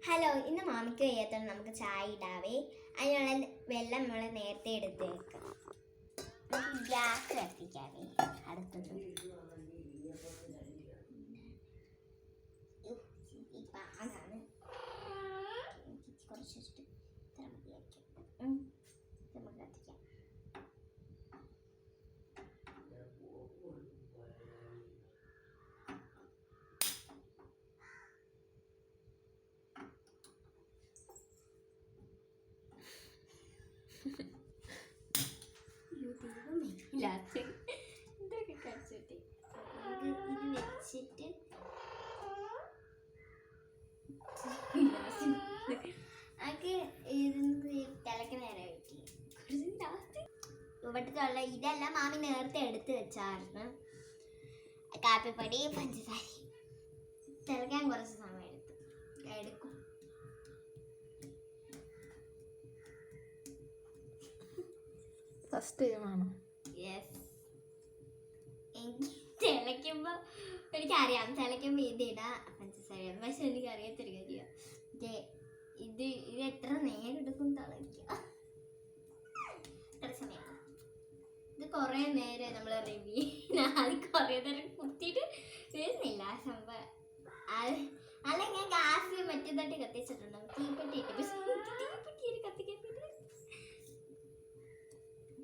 Hello, ഇന്ന് മാമിക്ക് വയ്യാത്തോണ്ട് നമുക്ക് ചായ ഇടാവേ. അതിനുള്ള വെള്ളം നമ്മൾ നേരത്തെ എടുത്ത് വെക്കാം. നമുക്ക് ഗ്യാസ് കത്തിക്കാവേ. അടുത്തത് പാടാണ്. കുറച്ച് വെച്ചിട്ട് ഇത്ര മതിയായിരിക്കും. നമുക്ക് കത്തിക്കാം. ഇതൊക്കെ കഴിച്ചിട്ട് ഇത് വെച്ചിട്ട് ആക്ക് ഇത് തിളക്ക് നേരം വെക്കി. ഇവിടുത്തെ ഇതെല്ലാം മാമി നേരത്തെ എടുത്ത് വെച്ചായിരുന്നു. കാപ്പിപ്പൊടി പഞ്ചസാര തിളക്കാൻ കുറച്ച് സമയം എടുക്കും. ഫസ്റ്റ് ടൈമാണോ? യെസ്. തിളയ്ക്കുമ്പോൾ എനിക്കറിയാം തിളയ്ക്കുമ്പോൾ ഇതിടാ പഞ്ചസാര, പക്ഷെ എനിക്കറിയാത്തൊരു കാര്യമാണ് ഇത് എത്ര നേരം എടുക്കും തിളയ്ക്കുക. എത്ര സമയം ഇത് കുറേ നേരം നമ്മൾ റിവ്യൂ അത് കുറേ നേരം കുത്തിയിട്ട് വരുന്നില്ല ആ സംഭവം. അല്ല ഞാൻ ഗ്യാസ് മറ്റേ തട്ടി കത്തിച്ചിട്ടുണ്ട്, തീപ്പെട്ടി ഇട്ട്. പക്ഷെ തീപ്പെട്ടി കത്തിക്കാൻ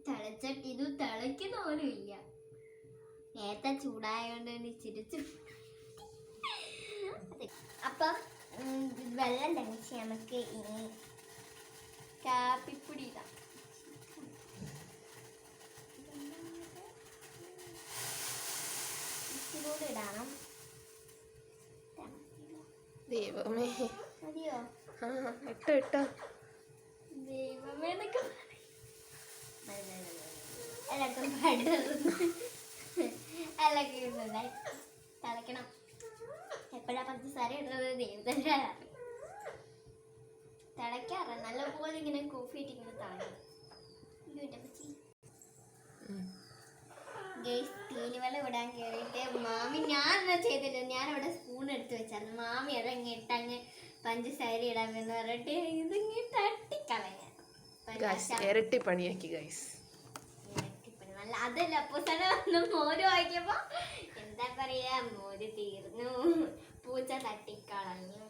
തിളച്ചിട്ട് ഇത് തിളയ്ക്കുന്ന പോലും ഇല്ല. നേരത്തെ ചൂടായോണ്ട് ചിരിച്ചു. അപ്പം വെള്ളം തിളച്ച് നമുക്ക് ഇനി കാപ്പിപ്പൊടി ഇടാം. ഇച്ചിരൂടെ ഇടണം. ദൈവമേ, മതിയോ? ഇട്ടോ ദൈവമേ എന്നൊക്കെ തിളക്കണം. എപ്പോഴാ പഞ്ചസാര ഇടുന്നത് ദൈവത്തിൻ്റെ തിളയ്ക്കാറ് നല്ലപോലെ ഇങ്ങനെ കോഫി ഇട്ടിങ്ങനെ തിളങ്ങും. തീനി വെള്ളം ഇടാൻ കയറിയിട്ട് മാമി ഞാൻ എന്താ ചെയ്തില്ല, ഞാൻ അവിടെ സ്പൂൺ എടുത്ത് വെച്ചായിരുന്നു. മാമി അതങ്ങ് ഇട്ടങ്ങ് പഞ്ചസാര ഇടാൻ എന്ന് പറഞ്ഞിട്ട് ഇതിങ്ങ് തട്ടിക്കളയാൻ ഇരട്ടി പണിയാക്കി ഗൈസ്. അതല്ല പൂച്ചനെ വന്ന് മോര് വാങ്ങിയപ്പോ എന്താ പറയാ, മോര് തീർന്നു, പൂച്ച തട്ടിക്കളഞ്ഞു.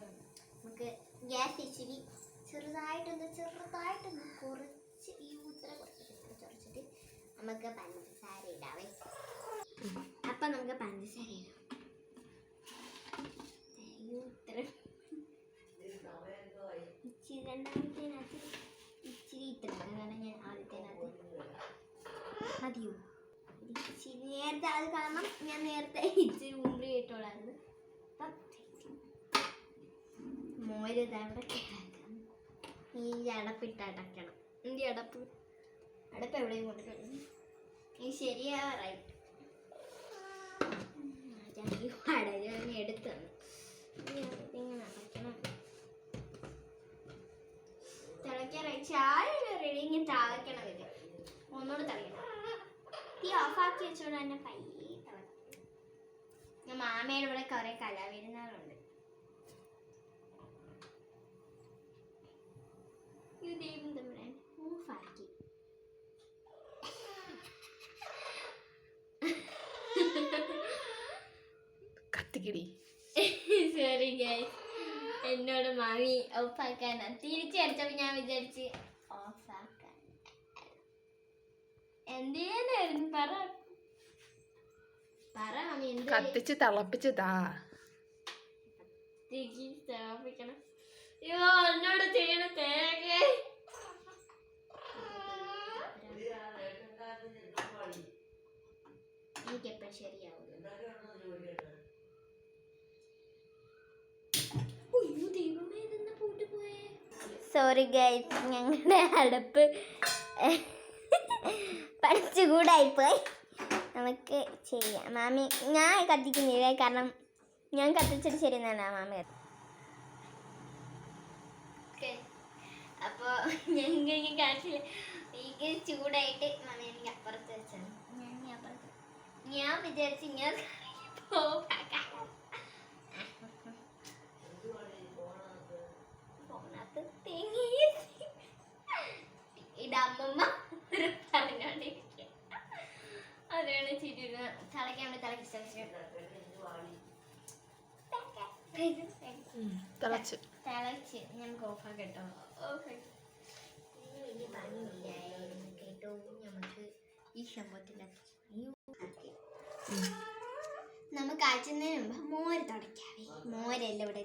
നമുക്ക് ഗ്യാസ് ഇച്ചിരി ചെറുതായിട്ടൊന്ന് കുറച്ച് ഈ ഉത്തര കുറച്ചിട്ട് നമുക്ക് പഞ്ചസാര ഇടാവേ. അപ്പൊ നമുക്ക് പഞ്ചസാര ഇടാം. ഇച്ചിരി രണ്ടാമത്തേനകത്ത് ഇച്ചിരി ഇട്ടില്ല, കാരണം ഞാൻ ആദ്യത്തേനകത്ത് മതിയോ ഇച്ചിരി നേരത്തെ അത് കാരണം ഞാൻ നേരത്തെ ഇച്ചിരി മുമ്പ് ഇട്ടോളായിരുന്നു. അപ്പം മോര് ഇതവിടെ കിടക്കണം. ഈ അടപ്പിട്ട് അടയ്ക്കണം. എൻ്റെ അടപ്പ് എവിടെയും കൊണ്ടുവരുന്നു. ഈ ശരിയാവാറായിട്ട് അടഞ്ഞ് എടുത്തു ഇങ്ങനെ അടയ്ക്കണം. തിളയ്ക്കാറായി. ചായ റെഡി. ഇങ്ങനെ തിളയ്ക്കണം. ഇത് ഒന്നുകൂടെ തിളയ്ക്കണം. ഈ ഓഫാക്കി വെച്ചോണ്ട് തന്നെ പയ്യെ തിളക്കും. ഞാൻ മാമയുടെ ഇവിടെ കുറെ കലാവിരുന്നാളുണ്ട്. ഇതേം തമ്മിൽ ഓഫാക്കി. കത്തിക്കടി. സോറി ഗൈസ്, എന്നോട് മാമി ഓഫാക്കാനാ തിരിച്ചടിച്ചപ്പോ ഞാൻ വിചാരിച്ച് ഓഫാക്കാൻ. എന്തേലായിരുന്നു പറ മാമി. കത്തിച്ച് തിളപ്പിച്ചതാ. തിളപ്പിക്കണം. എന്നോട് ചെയ്യണ തേങ്ങ. എനിക്കെപ്പോഴും ശരിയാവും. സോറി ഗൈസ്, ഞങ്ങളുടെ അടുപ്പ് പഠിച്ചുകൂടായിപ്പോയി. നമുക്ക് ചെയ്യാം. മാമി ഞാൻ കത്തിക്കുന്നില്ല, കാരണം ഞാൻ കത്തിച്ചിട്ട് ശരിയെന്നാണ് മാമി. അപ്പോൾ ഞങ്ങൾക്ക് കാശില്ല. എനിക്ക് ചൂടായിട്ട് മാമി എനിക്ക് അപ്പുറത്ത് വെച്ചാണ്. ഞാൻ വിചാരിച്ചു ഞാൻ തിളച്ച് തിളച്ച് നമുക്ക് ഓഫാക്കി കേട്ടോ. വലിയ ഭംഗിയില്ലായിരുന്നു കേട്ടോ. നമുക്ക് ഈ സംഭവത്തിൻ്റെ നമുക്ക് അച്ഛനതിന് മുമ്പ് മോര് തുടയ്ക്കാവേ. മോരല്ല ഇവിടെ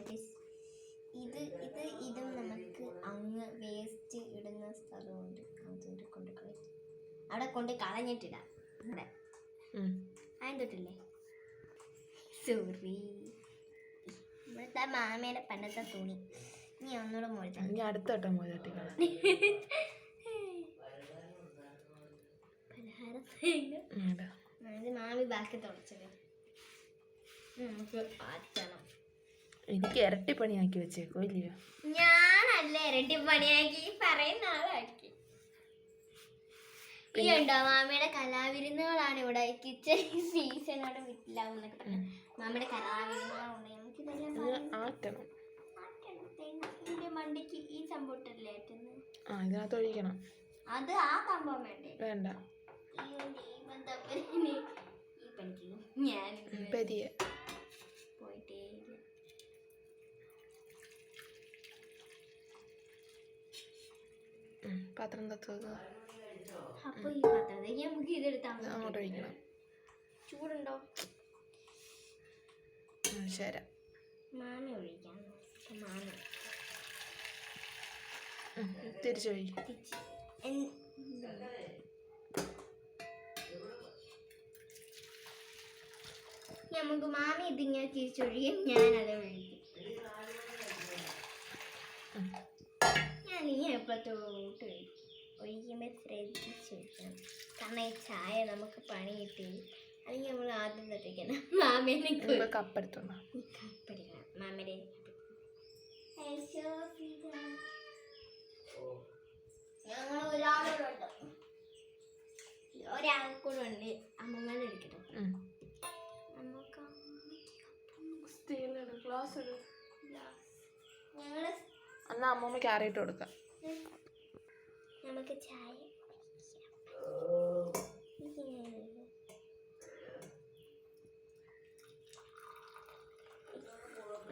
ഇതും നമുക്ക് അങ്ങ് വേസ്റ്റ് ഇടുന്ന സ്ഥലമുണ്ട്. അതുകൊണ്ട് അവിടെ കൊണ്ട് കളഞ്ഞിട്ടിടാം. ഇവിടെ അതിന് തൊട്ടില്ലേ? സോറി, ഇവിടുത്തെ മാമയുടെ പണ്ടത്തെ തുണി. നീ ഒന്നുകൂടെ മോഴ്ത്താ. ഇനി അടുത്ത വട്ടം മോര് തട്ടിക്കണം. ഇത് മാമി ബാക്കി തുടച്ചത് നമുക്ക് മാറ്റണം. എനിക്ക് ഇരട്ടി പണിയാക്കി വെച്ചേക്കോ ഇല്ലയോ? ഞാനല്ല ഇരട്ടി പണിയാക്കി, പറയുന്ന ആളാക്കി. ഈ ഉണ്ടോ മാമിയുടെ കലാവിരുന്നുകളാണ് ഇവിടെ. കിച്ചൺ സീസണോട് വിറ്റില്ലാവുന്നൊക്കെ പറഞ്ഞു. മാമിയുടെ കലാവിരുന്നുകളുണ്ട്. നമുക്ക് ഇതെല്ലാം ആറ്റണം. ഇതിന്റെ മണ്ടയ്ക്ക് ഈ സംഭവം ഇട്ടല്ലേ ആറ്റുന്നത്? ഇതിനകത്ത് ഒഴിക്കണം. അത് ആ സംഭവം വേണ്ടേ? വേണ്ട. ഈ പണിക്ക് ഞാൻ പെരിയെ പോയിട്ടേ ഇല്ല. പാത്രം തത്തുക. അപ്പൊ ഈ പാത്രം നമുക്ക് ഇതെടുത്താൽ അങ്ങോട്ട് ഒഴിക്കണം. ചൂടുണ്ടോ? ശരി, മാമി ഒഴിക്കാം. മാമി തിരിച്ചൊഴി. നമുക്ക് മാമി ഇതിങ്ങനെ തിരിച്ചൊഴിയും, ഞാനത് ഒഴിക്കും. ഞാൻ ഇങ്ങനെ എപ്പോഴത്തോട്ട് ഒഴിക്കുമ്പോൾ ശ്രദ്ധിച്ചൊഴിക്കണം. കാരണം ഈ ചായ നമുക്ക് പണി കിട്ടി. അല്ലെങ്കിൽ നമ്മൾ ആദ്യം തട്ടിക്കണം. മാമേനെ കപ്പെടുത്തോണം. കപ്പെടുക്കണം. മാമയുടെ ഞങ്ങൾ ഒരാൾക്കൂടെ ഉണ്ട്. അമ്മമ്മേനെ എടുക്കട്ടോ. ഞങ്ങള് എന്നാ അമ്മമ്മ ക്യാരറ്റ് കൊടുക്കാം. നമുക്ക് ചായ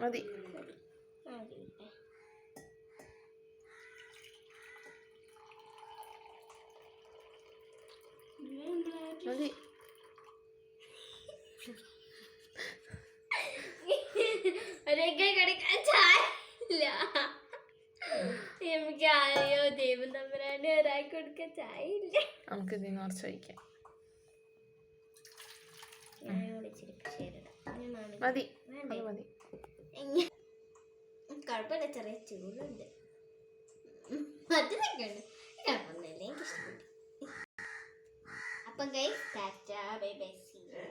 മതി. മതി. ഒരൊക്കെ കിടക്കാൻ ചായ ഇല്ല. നമുക്ക് ആരെയോ ദൈവം തമ്പുരാനെ ഒരാൾക്ക് കൊടുക്കാൻ ചായ ഇല്ല. നമുക്ക് ഇതിന് കുറച്ച് ഒഴിക്കാം. മതി. മതി. കുഴപ്പമില്ല, ചെറിയ ചൂടുണ്ട്. മറ്റൊക്കെ ഉണ്ട്. കുഴപ്പമൊന്നുമില്ല, എനിക്ക് ഇഷ്ടപ്പെട്ടു. അപ്പം guys, tata, bye bye, see U.